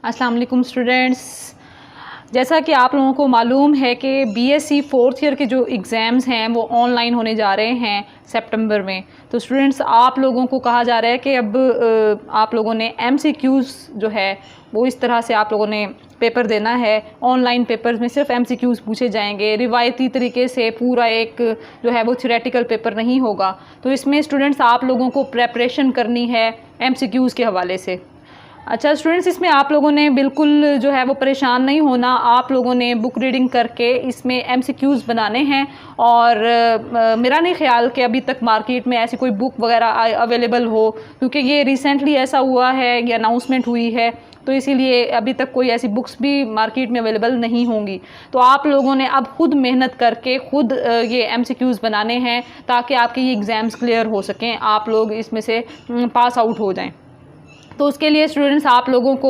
अस्सलाम वालेकुम स्टूडेंट्स। जैसा कि आप लोगों को मालूम है कि बीएससी फोर्थ ईयर के जो एग्ज़ाम्स हैं वो ऑनलाइन होने जा रहे हैं सितंबर में। तो स्टूडेंट्स आप लोगों को कहा जा रहा है कि अब आप लोगों ने एमसीक्यूज़ जो है वो इस तरह से आप लोगों ने पेपर देना है। ऑनलाइन पेपर्स में सिर्फ एमसीक्यूज़ पूछे जाएंगे, रिवायती तरीके से पूरा एक जो है वो थ्योरेटिकल पेपर नहीं होगा। तो इसमें स्टूडेंट्स आप लोगों को प्रेपरेशन करनी है एमसीक्यूज़ के हवाले से। अच्छा स्टूडेंट्स, इसमें आप लोगों ने बिल्कुल जो है वो परेशान नहीं होना। आप लोगों ने बुक रीडिंग करके इसमें एमसीक्यूज़ बनाने हैं और मेरा नहीं ख्याल कि अभी तक मार्केट में ऐसी कोई बुक वगैरह अवेलेबल हो, क्योंकि ये रिसेंटली ऐसा हुआ है, ये अनाउंसमेंट हुई है, तो इसीलिए अभी तक कोई ऐसी बुक्स भी मार्केट में अवेलेबल नहीं होंगी। तो आप लोगों ने अब खुद मेहनत करके खुद ये एमसीक्यूज़ बनाने हैं ताकि आपके ये एग्ज़ाम्स क्लियर हो सकें, आप लोग इसमें से पास आउट हो जाएँ। तो उसके लिए स्टूडेंट्स आप लोगों को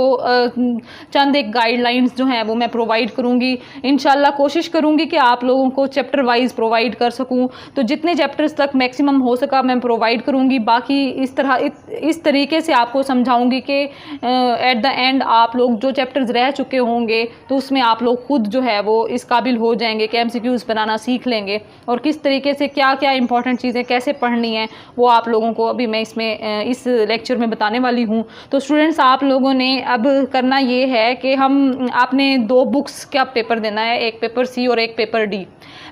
चंद एक गाइडलाइंस जो हैं वो मैं प्रोवाइड करूँगी। इंशाल्लाह कोशिश करूँगी कि आप लोगों को चैप्टर वाइज प्रोवाइड कर सकूँ, तो जितने चैप्टर्स तक मैक्सिमम हो सका मैं प्रोवाइड करूँगी। बाकी इस तरीके से आपको समझाऊँगी कि एट द एंड आप लोग जो चैप्टर्स रह चुके होंगे तो उसमें आप लोग खुद जो है वो इस काबिल हो जाएंगे कि एमसीक्यूज़ बनाना सीख लेंगे, और किस तरीके से क्या क्या इंपॉर्टेंट चीज़ें कैसे पढ़नी हैं वो आप लोगों को अभी मैं इसमें इस लेक्चर में बताने वाली हूँ। तो स्टूडेंट्स आप लोगों ने अब करना ये है कि आपने दो बुक्स का पेपर देना है, एक पेपर सी और एक पेपर डी।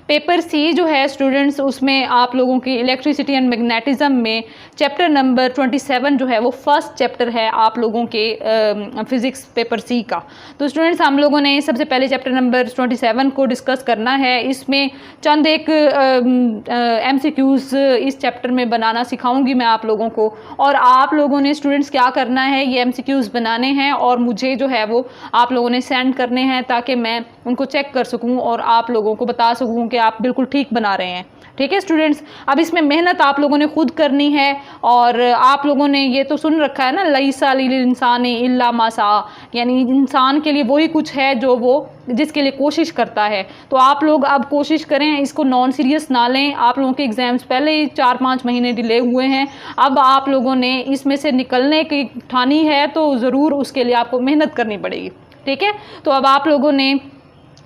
पेपर सी जो है स्टूडेंट्स उसमें आप लोगों की इलेक्ट्रिसिटी एंड मैग्नेटिज्म में चैप्टर नंबर 27 जो है वो फर्स्ट चैप्टर है आप लोगों के फिज़िक्स पेपर सी का। तो स्टूडेंट्स हम लोगों ने सबसे पहले चैप्टर नंबर 27 को डिस्कस करना है। इसमें चंद एक एमसीक्यूज़ इस चैप्टर में बनाना सिखाऊंगी मैं आप लोगों को, और आप लोगों ने स्टूडेंट्स क्या करना है, ये एमसीक्यूज़ बनाने हैं और मुझे जो है वो आप लोगों ने सेंड करने हैं ताकि मैं उनको चेक कर सकूं और आप लोगों को बता सकूं कि आप बिल्कुल ठीक बना रहे हैं। ठीक है स्टूडेंट्स, अब इसमें मेहनत आप लोगों ने खुद करनी है। और आप लोगों ने ये तो सुन रखा है ना, लईसा लिल इंसानी इल्ला मा सा, यानी इंसान के लिए वही कुछ है जो वो जिसके लिए कोशिश करता है। तो आप लोग अब कोशिश करें, इसको नॉन सीरियस ना लें। आप लोगों के एग्ज़ाम्स पहले ही 4-5 महीने डिले हुए हैं। अब आप लोगों ने इसमें से निकलने की ठानी है तो ज़रूर उसके लिए आपको मेहनत करनी पड़ेगी। ठीक है, तो अब आप लोगों ने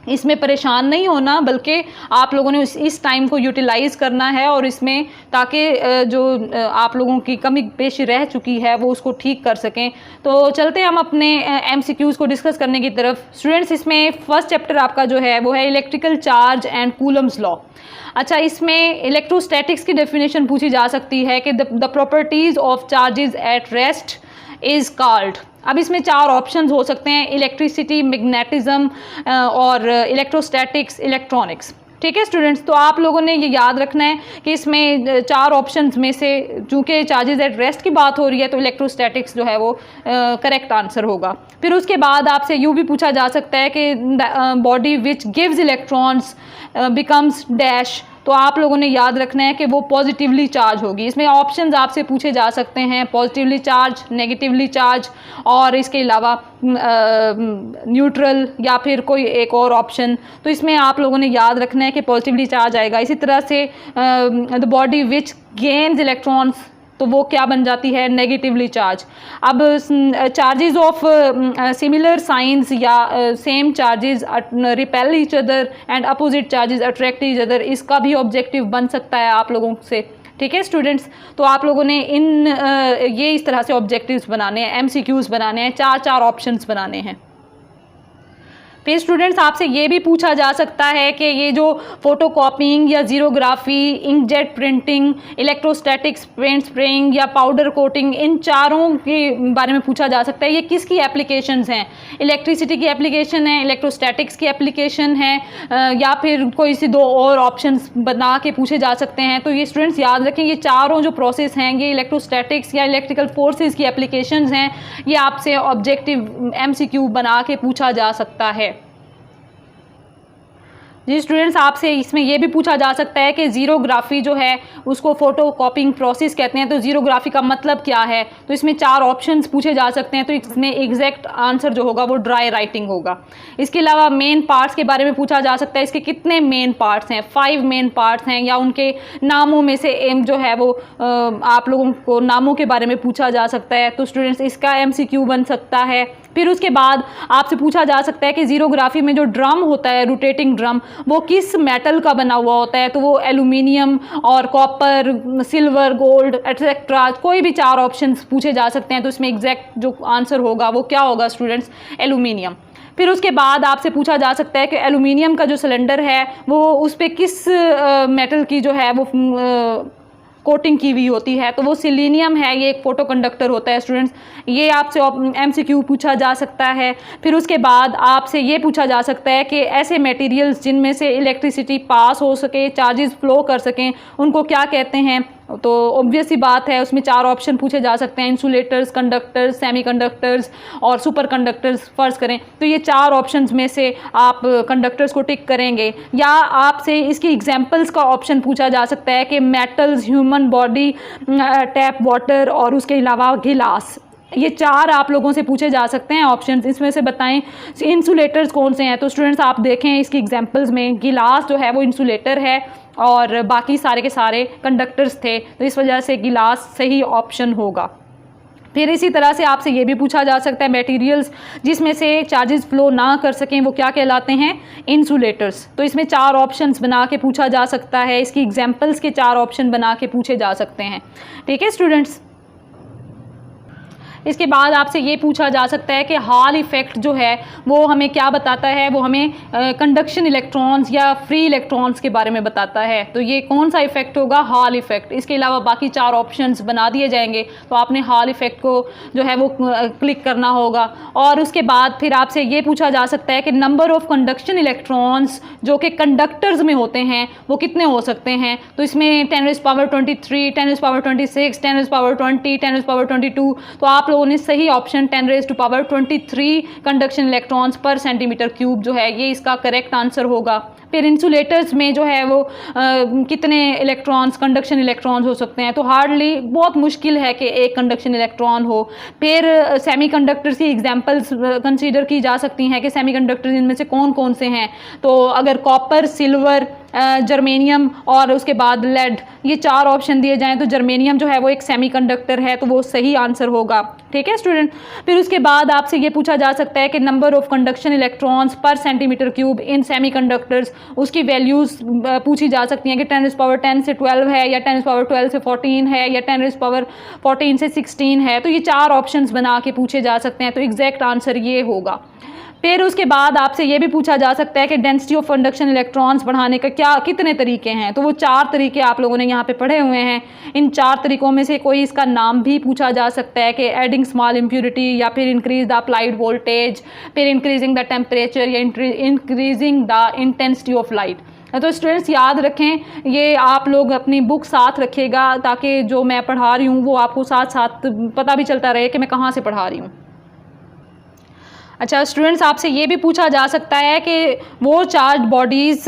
इसमें परेशान नहीं होना, बल्कि आप लोगों ने इस टाइम को यूटिलाइज़ करना है और इसमें ताकि जो आप लोगों की कमी पेशी रह चुकी है वो उसको ठीक कर सकें। तो चलते हैं हम अपने एमसीक्यूज़ को डिस्कस करने की तरफ। स्टूडेंट्स इसमें फर्स्ट चैप्टर आपका जो है वो है electrical charge and Coulomb's law. अच्छा, इसमें इलेक्ट्रोस्टैटिक्स की डेफिनेशन पूछी जा सकती है कि the properties of charges at rest is called. अब इसमें 4 ऑप्शंस हो सकते हैं, इलेक्ट्रिसिटी, मैग्नेटिज्म और इलेक्ट्रोस्टैटिक्स, इलेक्ट्रॉनिक्स। ठीक है स्टूडेंट्स, तो आप लोगों ने ये याद रखना है कि इसमें 4 ऑप्शंस में से चूँकि चार्जेस एट रेस्ट की बात हो रही है तो इलेक्ट्रोस्टैटिक्स जो है वो करेक्ट आंसर होगा। फिर उसके बाद आपसे यूँ भी पूछा जा सकता है कि body which gives electrons becomes dash. तो आप लोगों ने याद रखना है कि वो पॉजिटिवली चार्ज होगी। इसमें ऑप्शंस आपसे पूछे जा सकते हैं, पॉजिटिवली चार्ज, नेगेटिवली चार्ज और इसके अलावा न्यूट्रल या फिर कोई एक और ऑप्शन। तो इसमें आप लोगों ने याद रखना है कि पॉजिटिवली चार्ज आएगा। इसी तरह से the body which gains electrons, तो वो क्या बन जाती है, नेगेटिवली चार्ज। अब चार्जेस ऑफ सिमिलर साइंस या same charges repel each other and opposite charges attract each other, इसका भी ऑब्जेक्टिव बन सकता है आप लोगों से। ठीक है स्टूडेंट्स, तो आप लोगों ने ये इस तरह से ऑब्जेक्टिव्स बनाने हैं, एमसीक्यूज़ बनाने हैं, 4 ऑप्शंस बनाने हैं। फिर स्टूडेंट्स आपसे ये भी पूछा जा सकता है कि ये जो फ़ोटो कॉपिंग या xerography, inkjet printing, electrostatics, paint spraying या पाउडर कोटिंग, इन चारों के बारे में पूछा जा सकता है। ये किसकी एप्लीकेशंस हैं? इलेक्ट्रिसिटी की एप्लीकेशन है, इलेक्ट्रोस्टैटिक्स की एप्लीकेशन है, या फिर कोई सी 2 और ऑप्शंस बना के पूछे जा सकते हैं। तो ये स्टूडेंट्स याद रखें, ये चारों जो प्रोसेस हैं ये इलेक्ट्रोस्टैटिक्स या इलेक्ट्रिकल फोर्सेस की एप्लीकेशंस हैं। ये आपसे ऑब्जेक्टिव एमसीक्यू बना के पूछा जा सकता है। जी स्टूडेंट्स, आपसे इसमें यह भी पूछा जा सकता है कि ज़ीरोग्राफी जो है उसको फ़ोटो कॉपिंग प्रोसेस कहते हैं, तो ज़ीरोग्राफी का मतलब क्या है? तो इसमें 4 ऑप्शंस पूछे जा सकते हैं। तो इसमें एग्जैक्ट आंसर जो होगा वो ड्राई राइटिंग होगा। इसके अलावा मेन पार्ट्स के बारे में पूछा जा सकता है, इसके कितने मेन पार्ट्स हैं? 5 मेन पार्ट्स हैं, या उनके नामों में से जो है वो आप लोगों को नामों के बारे में पूछा जा सकता है। तो स्टूडेंट्स इसका MCQ बन सकता है। फिर उसके बाद आपसे पूछा जा सकता है कि ज़ीरोग्राफी में जो ड्रम होता है, रोटेटिंग ड्रम, वो किस मेटल का बना हुआ होता है, तो वो एल्यूमिनियम और कॉपर, सिल्वर, गोल्ड एटसेट्रा, कोई भी 4 ऑप्शंस पूछे जा सकते हैं। तो इसमें एग्जैक्ट जो आंसर होगा वो क्या होगा स्टूडेंट्स? एल्यूमिनियम। फिर उसके बाद आपसे पूछा जा सकता है कि एल्यूमिनियम का जो सिलेंडर है वो उस पर किस मेटल की जो है वो कोटिंग की हुई होती है, तो वो सिलीनियम है, ये एक फोटो कंडक्टर होता है स्टूडेंट्स। ये आपसे एमसीक्यू पूछा जा सकता है। फिर उसके बाद आपसे ये पूछा जा सकता है कि ऐसे मटेरियल्स जिनमें से इलेक्ट्रिसिटी पास हो सके, चार्जेस फ्लो कर सकें, उनको क्या कहते हैं? तो ऑब्वियस सी बात है, उसमें 4 ऑप्शन पूछे जा सकते हैं, इंसुलेटर्स, कंडक्टर्स, सेमीकंडक्टर्स और सुपर कंडक्टर्स फर्ज करें। तो ये 4 ऑप्शंस में से आप कंडक्टर्स को टिक करेंगे, या आपसे इसकी एग्जांपल्स का ऑप्शन पूछा जा सकता है कि metals, human body, tap water और उसके अलावा गिलास। ये 4 आप लोगों से पूछे जा सकते हैं ऑप्शंस। इसमें से बताएं इंसुलेटर्स कौन से हैं। तो स्टूडेंट्स आप देखें इसकी एग्जांपल्स में गिलास जो है वो इंसुलेटर है और बाकी सारे के सारे कंडक्टर्स थे, तो इस वजह से गिलास सही ऑप्शन होगा। फिर इसी तरह से आपसे ये भी पूछा जा सकता है मटेरियल्स जिसमें से चार्जेस फ्लो ना कर सकें वो क्या कहलाते हैं? इंसुलेटर्स। तो इसमें 4 ऑप्शंस बना के पूछा जा सकता है, इसकी एग्जांपल्स के 4 ऑप्शन बना के पूछे जा सकते हैं। ठीक है स्टूडेंट्स। इसके बाद आपसे ये पूछा जा सकता है कि हॉल इफ़ेक्ट जो है वो हमें क्या बताता है? वो हमें कंडक्शन इलेक्ट्रॉन्स या फ्री इलेक्ट्रॉन्स के बारे में बताता है। तो ये कौन सा इफ़ेक्ट होगा? Hall effect. इसके अलावा बाकी 4 ऑप्शंस बना दिए जाएंगे, तो आपने हॉल इफ़ेक्ट को जो है वो क्लिक करना होगा। और उसके बाद फिर आपसे ये पूछा जा सकता है कि नंबर ऑफ़ कंडक्शन इलेक्ट्रॉन्स जो कि कंडक्टर्स में होते हैं वो कितने हो सकते हैं? तो इसमें 10⁻23, 10⁻26, 10⁻20, 10⁻22। तो आप लोगों ने सही ऑप्शन 10⁻23 कंडक्शन इलेक्ट्रॉन्स पर सेंटीमीटर क्यूब जो है ये इसका करेक्ट आंसर होगा। फिर इंसुलेटर्स में जो है वो कितने इलेक्ट्रॉन्स, कंडक्शन इलेक्ट्रॉन्स हो सकते हैं? तो हार्डली, बहुत मुश्किल है कि एक कंडक्शन इलेक्ट्रॉन हो। फिर सेमीकंडक्टर्स की एग्जांपल्स कंसीडर की जा सकती हैं कि सेमीकंडक्टर्स इनमें से कौन कौन से हैं। तो अगर कॉपर, सिल्वर, जर्मेनियम और उसके बाद लेड, ये 4 ऑप्शन दिए जाएं तो जर्मेनियम जो है वो एक सेमीकंडक्टर है, तो वो सही आंसर होगा। ठीक है स्टूडेंट। फिर उसके बाद आपसे ये पूछा जा सकता है कि नंबर ऑफ कंडक्शन इलेक्ट्रॉन्स पर सेंटीमीटर क्यूब इन सेमीकंडक्टर्स, उसकी वैल्यूज़ पूछी जा सकती हैं कि 10⁻10 से 12 है, या 10⁻12 से 14 है, या 10⁻14 से 16 है। तो ये 4 ऑप्शंस बना के पूछे जा सकते हैं, तो एग्जैक्ट आंसर ये होगा। फिर उसके बाद आपसे ये भी पूछा जा सकता है कि डेंसिटी ऑफ कंडक्शन इलेक्ट्रॉन्स बढ़ाने का कितने तरीके हैं? तो वो 4 तरीके आप लोगों ने यहाँ पे पढ़े हुए हैं। इन 4 तरीकों में से कोई इसका नाम भी पूछा जा सकता है कि एडिंग स्मॉल इम्प्योरिटी, या फिर इंक्रीज द अप्लाइड वोल्टेज, फिर इंक्रीजिंग द टेम्परेचर, या increasing the intensity of light. तो स्टूडेंट्स याद रखें, ये आप लोग अपनी बुक साथ रखिएगा ताकि जो मैं पढ़ा रही हूँ वो आपको साथ साथ पता भी चलता रहे कि मैं कहाँ से पढ़ा रही हूँ। अच्छा स्टूडेंट्स, आपसे ये भी पूछा जा सकता है कि वो चार्ज बॉडीज़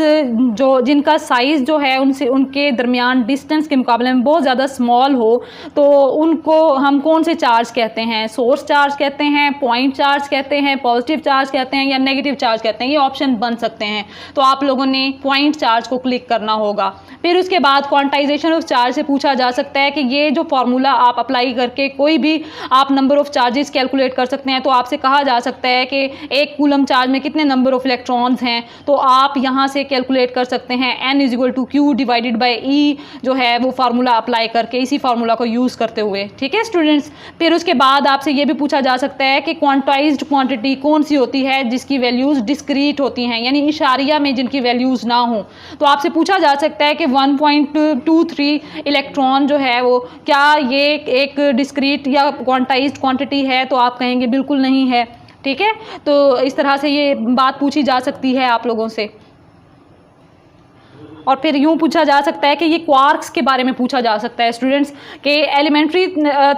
जो जिनका साइज़ जो है उनसे उनके दरमियान डिस्टेंस के मुकाबले में बहुत ज़्यादा स्मॉल हो, तो उनको हम कौन से चार्ज कहते हैं? सोर्स चार्ज कहते हैं, पॉइंट चार्ज कहते हैं, पॉजिटिव चार्ज कहते हैं, या नेगेटिव चार्ज कहते हैं? ये ऑप्शन बन सकते हैं। तो आप लोगों ने पॉइंट चार्ज को क्लिक करना होगा। फिर उसके बाद क्वांटाइजेशन ऑफ चार्ज से पूछा जा सकता है कि ये जो फार्मूला आप अप्लाई करके कोई भी आप नंबर ऑफ चार्जेस कैलकुलेट कर सकते हैं। तो आपसे कहा जा सकता है कि एक कूलम चार्ज में कितने नंबर ऑफ इलेक्ट्रॉन्स हैं, तो आप यहां से कैलकुलेट कर सकते हैं N = Q divided by E जो है वो फार्मूला अप्लाई करके, इसी फार्मूला को यूज़ करते हुए। ठीक है स्टूडेंट्स। फिर उसके बाद आपसे ये भी पूछा जा सकता है कि क्वांटाइज्ड क्वांटिटी कौन सी होती है जिसकी वैल्यूज़ डिस्क्रीट होती हैं, यानी इशारिया में जिनकी वैल्यूज़ ना हो। तो आपसे पूछा जा सकता है कि 1.23 इलेक्ट्रॉन जो है वो क्या ये एक डिस्क्रीट या क्वांटाइज्ड क्वांटिटी है? तो आप कहेंगे बिल्कुल नहीं है। ठीक है, तो इस तरह से ये बात पूछी जा सकती है आप लोगों से। और फिर यूँ पूछा जा सकता है कि ये क्वार्क्स के बारे में पूछा जा सकता है स्टूडेंट्स कि elementary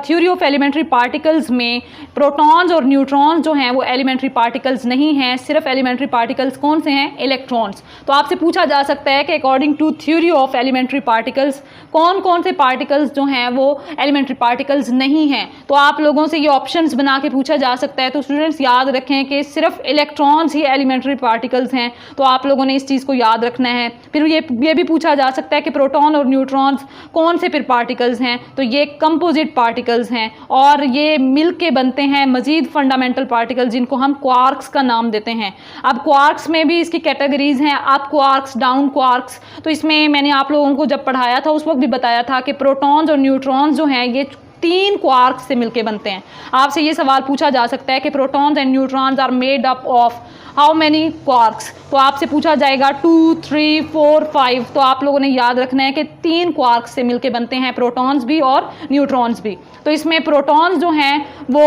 theory of elementary particles में प्रोटॉन्स और न्यूट्रॉन्स जो हैं वो एलिमेंट्री पार्टिकल्स नहीं हैं, सिर्फ एलिमेंट्री पार्टिकल्स कौन से हैं? इलेक्ट्रॉन्स। तो आपसे पूछा जा सकता है कि according to theory of elementary particles कौन कौन से पार्टिकल्स जो हैं वो एलिमेंट्री पार्टिकल्स नहीं हैं। तो आप लोगों से ये ऑप्शंस बना के पूछा जा सकता है। तो स्टूडेंट्स याद रखें कि सिर्फ इलेक्ट्रॉन्स ही एलिमेंट्री पार्टिकल्स हैं, तो आप लोगों ने इस चीज़ को याद रखना है। फिर ये ये भी पूछा जा सकता है कि प्रोटॉन और न्यूट्रॉन्स कौन से फिर पार्टिकल्स हैं, तो ये कंपोजिट पार्टिकल्स हैं और ये मिल के बनते हैं मज़ीद फंडामेंटल पार्टिकल्स जिनको हम क्वार्क्स का नाम देते हैं। अब क्वार्क्स में भी इसकी कैटेगरीज हैं, अप क्वार्क्स, डाउन क्वार्क्स। तो इसमें मैंने आप लोगों को जब पढ़ाया था उस वक्त भी बताया था कि प्रोटॉन्स और न्यूट्रॉन्स जो हैं ये 3 क्वार्क्स से मिलके बनते हैं। आपसे ये सवाल पूछा जा सकता है कि protons and neutrons are made up of how many quarks, तो आपसे पूछा जाएगा 2, 3, 4, 5। तो आप लोगों ने याद रखना है कि 3 क्वार्क्स से मिलके बनते हैं प्रोटॉन्स भी और न्यूट्रॉन्स भी। तो इसमें प्रोटॉन्स जो हैं वो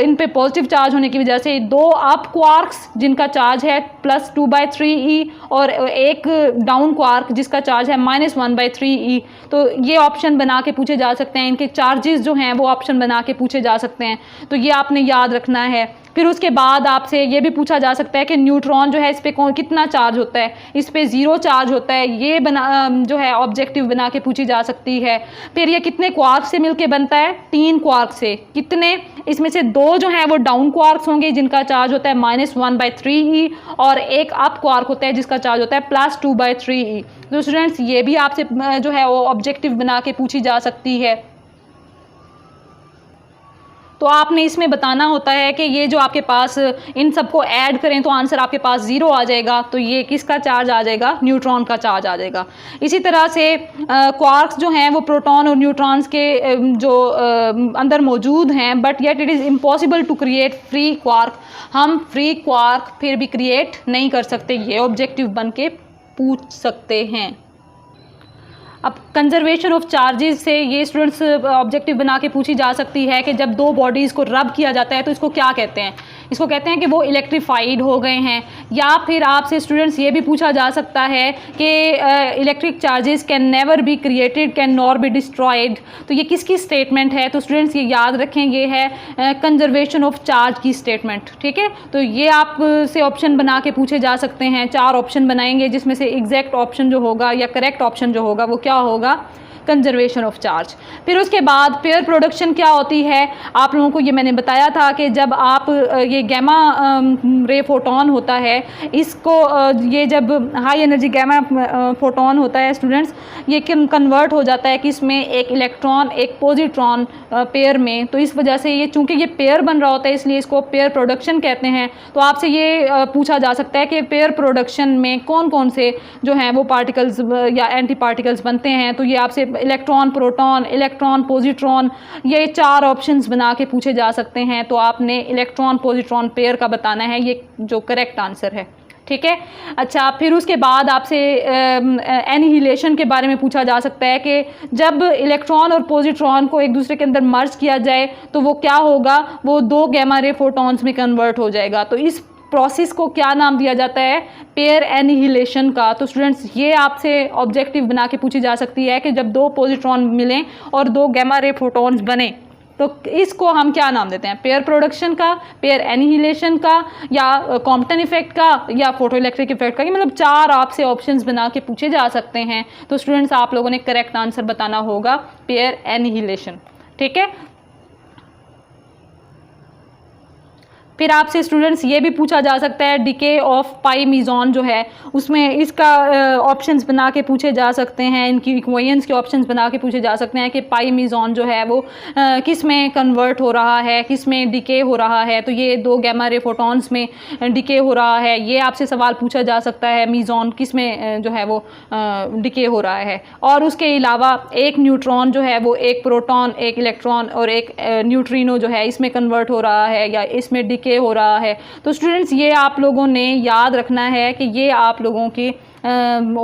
इन पे पॉजिटिव चार्ज होने की वजह से 2 अप क्वार्क्स जिनका चार्ज है +2/3e और एक डाउन क्वार्क जिसका चार्ज है -1/3e। तो ये ऑप्शन बना के पूछे जा सकते हैं, इनके चार्जेस जो हैं वो ऑप्शन बना के पूछे जा सकते हैं, तो ये आपने याद रखना है। फिर उसके बाद आपसे ये भी पूछा जा सकता है कि न्यूट्रॉन जो है इस पर कितना चार्ज होता है, इस पर 0 चार्ज होता है, ये बना जो है ऑब्जेक्टिव बना के पूछी जा सकती है। फिर ये कितने क्वार्क से मिलके बनता है, 3 क्वार्क से। कितने, इसमें से 2 जो हैं वो डाउन क्वार्क्स होंगे जिनका चार्ज होता है -1/3e और एक अप क्वार्क होता है जिसका चार्ज होता है +2/3e। तो स्टूडेंट्स ये भी आपसे जो है वो ऑब्जेक्टिव बना के पूछी जा सकती है। तो आपने इसमें बताना होता है कि ये जो आपके पास इन सबको ऐड करें तो आंसर आपके पास 0 आ जाएगा, तो ये किसका चार्ज आ जाएगा, न्यूट्रॉन का चार्ज आ जाएगा। इसी तरह से क्वार्क्स जो हैं वो प्रोटॉन और न्यूट्रॉन्स के जो अंदर मौजूद हैं, but yet it is impossible to create free quark. हम फ्री क्वार्क फिर भी क्रिएट नहीं कर सकते, ये ऑब्जेक्टिव बन के पूछ सकते हैं। अब कंजर्वेशन ऑफ चार्जेस से ये स्टूडेंट्स ऑब्जेक्टिव बना के पूछी जा सकती है कि जब 2 बॉडीज़ को रब किया जाता है तो इसको क्या कहते हैं। इसको कहते हैं कि वो इलेक्ट्रीफाइड हो गए हैं। या फिर आपसे स्टूडेंट्स ये भी पूछा जा सकता है कि electric charges can never be created, can nor be destroyed. तो ये किसकी स्टेटमेंट है, तो स्टूडेंट्स ये याद रखें, ये है कंजर्वेशन ऑफ चार्ज की स्टेटमेंट। ठीक है, तो ये आपसे ऑप्शन बना के पूछे जा सकते हैं। 4 ऑप्शन बनाएंगे जिसमें से एग्जैक्ट ऑप्शन जो होगा या करेक्ट ऑप्शन जो होगा वो क्या होगा, कंजर्वेशन ऑफ चार्ज। फिर उसके बाद पेयर प्रोडक्शन क्या होती है, आप लोगों को ये मैंने बताया था कि जब आप ये गैमा रे फोटोन होता है, इसको ये जब हाई एनर्जी गैमा फोटोन होता है स्टूडेंट्स, ये कन्वर्ट हो जाता है कि इसमें एक इलेक्ट्रॉन एक पॉजिट्रॉन पेयर में। तो इस वजह से ये चूँकि ये पेयर बन रहा होता है इसलिए इसको पेयर प्रोडक्शन कहते हैं। तो आपसे ये पूछा जा सकता है कि पेयर प्रोडक्शन में कौन कौन से जो हैं वो पार्टिकल्स या एंटी पार्टिकल्स बनते हैं। तो ये आपसे इलेक्ट्रॉन प्रोटॉन, इलेक्ट्रॉन पॉजिट्रॉन, ये 4 ऑप्शंस बना के पूछे जा सकते हैं। तो आपने इलेक्ट्रॉन पॉजिट्रॉन पेयर का बताना है, ये जो करेक्ट आंसर है। ठीक है, अच्छा, फिर उसके बाद आपसे एनिहिलेशन के बारे में पूछा जा सकता है कि जब इलेक्ट्रॉन और पॉजिट्रॉन को एक दूसरे के अंदर मर्ज किया जाए तो वो क्या होगा, वो 2 गैमा रे फोटॉन्स में कन्वर्ट हो जाएगा। तो इस प्रोसेस को क्या नाम दिया जाता है, पेयर एनिहिलेशन का। तो स्टूडेंट्स ये आपसे ऑब्जेक्टिव बना के पूछी जा सकती है कि जब 2 पॉजिट्रॉन मिलें और 2 गैमा रे फोटॉन्स बने तो इसको हम क्या नाम देते हैं, पेयर प्रोडक्शन का, पेयर एनिहिलेशन का, या कॉम्पटन इफेक्ट का, या फोटो इलेक्ट्रिक इफेक्ट का। ये मतलब 4 आपसे ऑप्शंस बना के पूछे जा सकते हैं। तो स्टूडेंट्स आप लोगों ने करेक्ट आंसर बताना होगा पेयर एनिहिलेशन। ठीक है, फिर आपसे स्टूडेंट्स ये भी पूछा जा सकता है डिके ऑफ पाई मीज़ोन जो है उसमें इसका ऑप्शंस बना के पूछे जा सकते हैं, इनकी इक्वेशंस के ऑप्शंस बना के पूछे जा सकते हैं कि पाई मीज़ोन जो है वो किस में कन्वर्ट हो रहा है, किस में डिके हो रहा है। तो ये 2 गैमा रे फोटॉन्स में डिके हो रहा है, ये आपसे सवाल पूछा जा सकता है मीज़ोन किस में जो है वो डिके हो रहा है। और उसके अलावा एक न्यूट्रॉन जो है वो एक प्रोटॉन, एक इलेक्ट्रॉन और एक न्यूट्रिनो जो है इसमें कन्वर्ट हो रहा है या इसमें डिके हो रहा है। तो स्टूडेंट्स ये आप लोगों ने याद रखना है कि ये आप लोगों की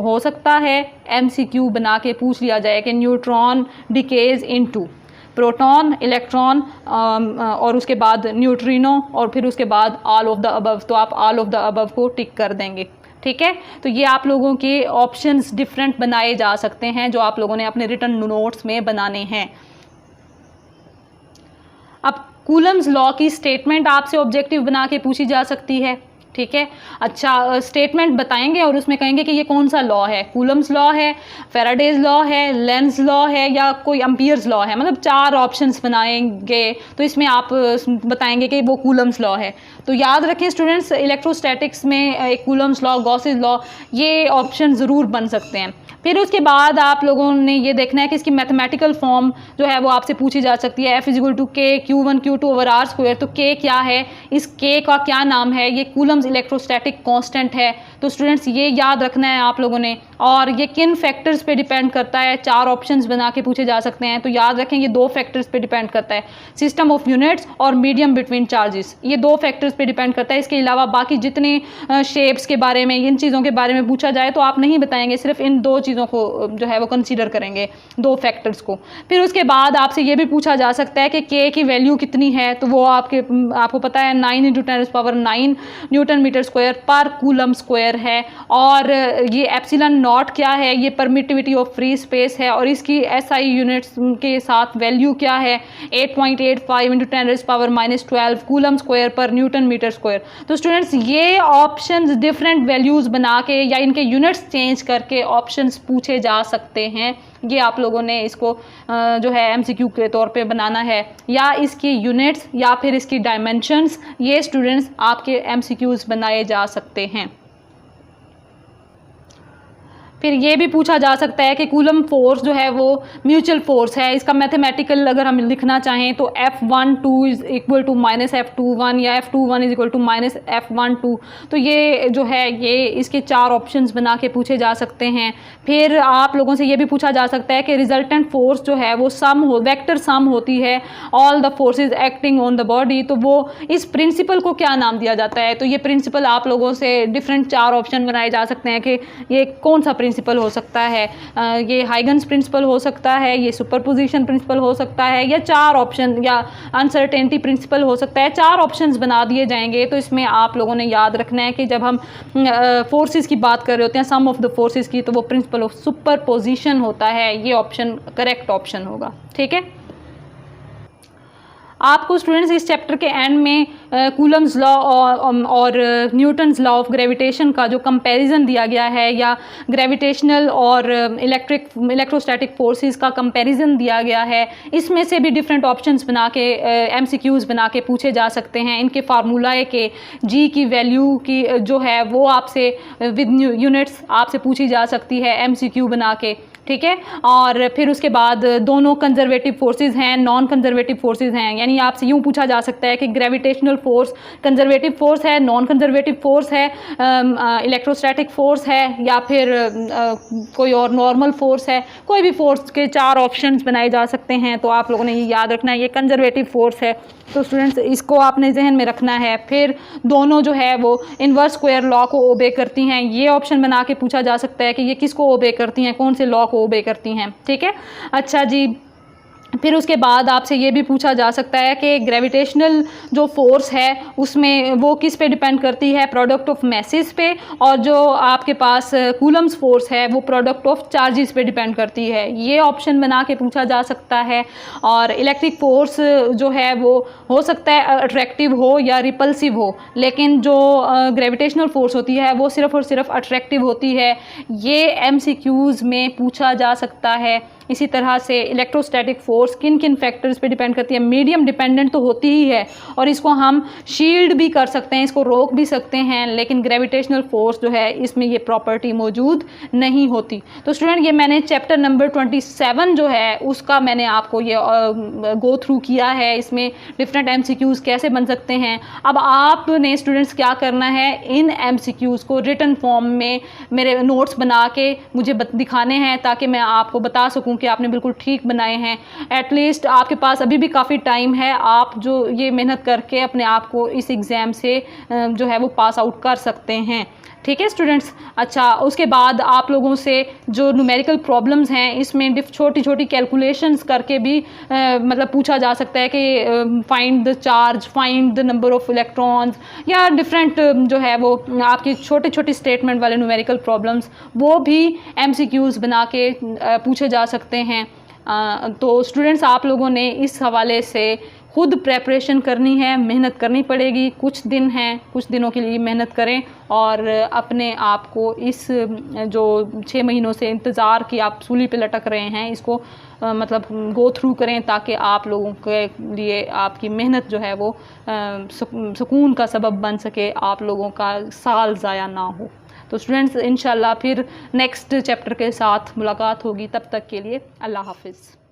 हो सकता है MCQ बना के पूछ लिया जाए कि neutron decays into proton, electron और उसके बाद न्यूट्रिनो और फिर उसके बाद ऑल ऑफ द अबव। तो आप ऑल ऑफ द अबव को टिक कर देंगे। ठीक है, तो ये आप लोगों के ऑप्शंस डिफरेंट बनाए जा सकते हैं जो आप लोगों ने अपने रिटन नोट्स में बनाने हैं। अब कूलम्स लॉ की स्टेटमेंट आपसे ऑब्जेक्टिव बना के पूछी जा सकती है। ठीक है, अच्छा, स्टेटमेंट बताएंगे और उसमें कहेंगे कि ये कौन सा लॉ है, कूलम्स लॉ है, फैराडेज लॉ है, लेंज लॉ है या कोई एम्पियर्स लॉ है। मतलब 4 ऑप्शंस बनाएंगे तो इसमें आप बताएंगे कि वो कूलम्स लॉ है। तो याद रखें स्टूडेंट्स, इलेक्ट्रोस्टैटिक्स में एक कूलम्स लॉ, गॉसेस लॉ, ये ऑप्शन ज़रूर बन सकते हैं। फिर उसके बाद आप लोगों ने ये देखना है कि इसकी मैथमेटिकल फॉर्म जो है वो आपसे पूछी जा सकती है, F = K Q1 Q2 over R square. तो K क्या है, इस K का क्या नाम है, ये कूलम्स इलेक्ट्रोस्टैटिक कांस्टेंट है। तो स्टूडेंट्स ये याद रखना है आप लोगों ने। और ये किन फैक्टर्स पे डिपेंड करता है, 4 ऑप्शंस बना के पूछे जा सकते हैं। तो याद रखें ये 2 फैक्टर्स पे डिपेंड करता है, सिस्टम ऑफ यूनिट्स और मीडियम बिटवीन चार्जेस, ये 2 फैक्टर्स पे डिपेंड करता है। इसके अलावा बाकी जितने शेप्स के बारे में, इन चीज़ों के बारे में पूछा जाए तो आप नहीं बताएंगे, सिर्फ इन 2 चीज़ों को जो है वो कंसीडर करेंगे, 2 फैक्टर्स को। फिर उसके बाद आपसे ये भी पूछा जा सकता है कि K की वैल्यू कितनी है। तो वो आपको पता है 9 × 10⁹ न्यूटन मीटर स्क्वायर पर कूलम स्क्वायर है। और ये एप्सिलॉन नॉट क्या है, ये परमिटिविटी ऑफ फ्री स्पेस है। और इसकी SI यूनिट्स के साथ वैल्यू क्या है, 8.85 × 10⁻⁻12 कूलम स्क्वायर पर न्यूटन मीटर स्क्वायर। तो स्टूडेंट्स ये ऑप्शंस डिफरेंट वैल्यूज़ बना के या इनके यूनिट्स चेंज करके ऑप्शंस पूछे जा सकते हैं। ये आप लोगों ने इसको जो है MCQ के तौर पे बनाना है, या इसकी यूनिट्स या फिर इसकी डायमेंशंस, ये स्टूडेंट्स आपके MCQs बनाए जा सकते हैं। फिर ये भी पूछा जा सकता है कि कूलम फोर्स जो है वो म्यूचुअल फोर्स है, इसका मैथमेटिकल अगर हम लिखना चाहें तो F12 = -F21 या F21 = -F12। तो ये जो है ये इसके 4 ऑप्शंस बना के पूछे जा सकते हैं। फिर आप लोगों से ये भी पूछा जा सकता है कि रिजल्टेंट फोर्स जो है वो वेक्टर सम होती है all the forces acting on the body. तो वो इस प्रिंसिपल को क्या नाम दिया जाता है। तो ये प्रिंसिपल आप लोगों से डिफरेंट 4 ऑप्शन बनाए जा सकते हैं कि ये कौन सा प्रिंसिपल हो सकता है। ये हाइगन्स प्रिंसिपल हो सकता है, ये सुपरपोजिशन प्रिंसिपल हो सकता है, या 4 ऑप्शन या अनसर्टेनिटी प्रिंसिपल हो सकता है। 4 ऑप्शंस बना दिए जाएंगे। तो इसमें आप लोगों ने याद रखना है कि जब हम फोर्सेस की बात कर रहे होते हैं, सम ऑफ द फोर्सेस की, तो वो प्रिंसिपल ऑफ सुपरपोजिशन होता है। ये ऑप्शन करेक्ट ऑप्शन होगा, ठीक है। आपको स्टूडेंट्स इस चैप्टर के एंड में कूलम्स लॉ और न्यूटन्स लॉ ऑफ ग्रेविटेशन का जो कंपैरिजन दिया गया है, या ग्रेविटेशनल और इलेक्ट्रोस्टैटिक फोर्सेस का कंपैरिजन दिया गया है, इसमें से भी डिफरेंट ऑप्शंस बना के MCQs बना के पूछे जा सकते हैं। इनके फार्मूलाए के G की वैल्यू की जो है वो आपसे विद यूनिट्स आपसे पूछी जा सकती है MCQ बना के, ठीक है। और फिर उसके बाद दोनों कंजर्वेटिव फोर्सेस हैं, नॉन कंजर्वेटिव फोर्सेस हैं। यानी आपसे यूँ पूछा जा सकता है कि ग्रेविटेशनल फोर्स कंजर्वेटिव फोर्स है, नॉन कंजर्वेटिव फोर्स है, इलेक्ट्रोस्टैटिक फोर्स है, या फिर कोई और नॉर्मल फोर्स है। कोई भी फोर्स के 4 ऑप्शंस बनाए जा सकते हैं। तो आप लोगों ने ये याद रखना है ये कंजर्वेटिव फोर्स है। तो स्टूडेंट्स इसको आपने जहन में रखना है। फिर दोनों जो है वो इन्वर्स स्क्वायर लॉ को ओबे करती हैं। ये ऑप्शन बना के पूछा जा सकता है कि ये किसको ओबे करती हैं, कौन से लॉ को ओबे करती हैं, ठीक है। अच्छा जी, फिर उसके बाद आपसे ये भी पूछा जा सकता है कि ग्रेविटेशनल जो फोर्स है उसमें वो किस पे डिपेंड करती है, प्रोडक्ट ऑफ मैसेज पे, और जो आपके पास कूलम्स फोर्स है वो प्रोडक्ट ऑफ चार्जेस पे डिपेंड करती है। ये ऑप्शन बना के पूछा जा सकता है। और इलेक्ट्रिक फोर्स जो है वो हो सकता है अट्रैक्टिव हो या रिपल्सिव हो, लेकिन जो ग्रेविटेशनल फोर्स होती है वो सिर्फ और सिर्फ अट्रैक्टिव होती है। ये MCQs में पूछा जा सकता है। इसी तरह से इलेक्ट्रोस्टैटिक फोर्स किन किन फैक्टर्स पे डिपेंड करती है। मीडियम डिपेंडेंट तो होती ही है, और इसको हम शील्ड भी कर सकते हैं, इसको रोक भी सकते हैं, लेकिन ग्रेविटेशनल फोर्स जो है इसमें ये प्रॉपर्टी मौजूद नहीं होती। तो स्टूडेंट ये मैंने चैप्टर नंबर 27 जो है उसका मैंने आपको ये गो थ्रू किया है। इसमें डिफरेंट MCQs कैसे बन सकते हैं। अब आपने स्टूडेंट्स क्या करना है, इन MCQs को रिटन फॉर्म में मेरे नोट्स बना के मुझे दिखाने हैं, ताकि मैं आपको बता सकूँ कि आपने बिल्कुल ठीक बनाए हैं। एटलीस्ट आपके पास अभी भी काफ़ी टाइम है, आप जो ये मेहनत करके अपने आप को इस एग्ज़ाम से जो है वो पास आउट कर सकते हैं, ठीक है स्टूडेंट्स। अच्छा, उसके बाद आप लोगों से जो न्यूमेरिकल प्रॉब्लम्स हैं इसमें छोटी छोटी कैलकुलेशंस करके भी मतलब पूछा जा सकता है कि find the charge, find the number of electrons, या डिफरेंट जो है वो आपकी छोटे छोटे स्टेटमेंट वाले न्यूमेरिकल प्रॉब्लम्स वो भी MCQs बना के पूछे जा सकते हैं। तो स्टूडेंट्स आप लोगों ने इस हवाले से खुद प्रेपरेशन करनी है, मेहनत करनी पड़ेगी। कुछ दिन हैं, कुछ दिनों के लिए मेहनत करें और अपने आप को इस जो 6 महीनों से इंतज़ार की आप सूली पे लटक रहे हैं, इसको मतलब गो थ्रू करें, ताकि आप लोगों के लिए आपकी मेहनत जो है वो सुकून का सबब बन सके, आप लोगों का साल ज़ाया ना हो। तो स्टूडेंट्स, इंशाल्लाह फिर नेक्स्ट चैप्टर के साथ मुलाकात होगी। तब तक के लिए अल्लाह हाफिज़।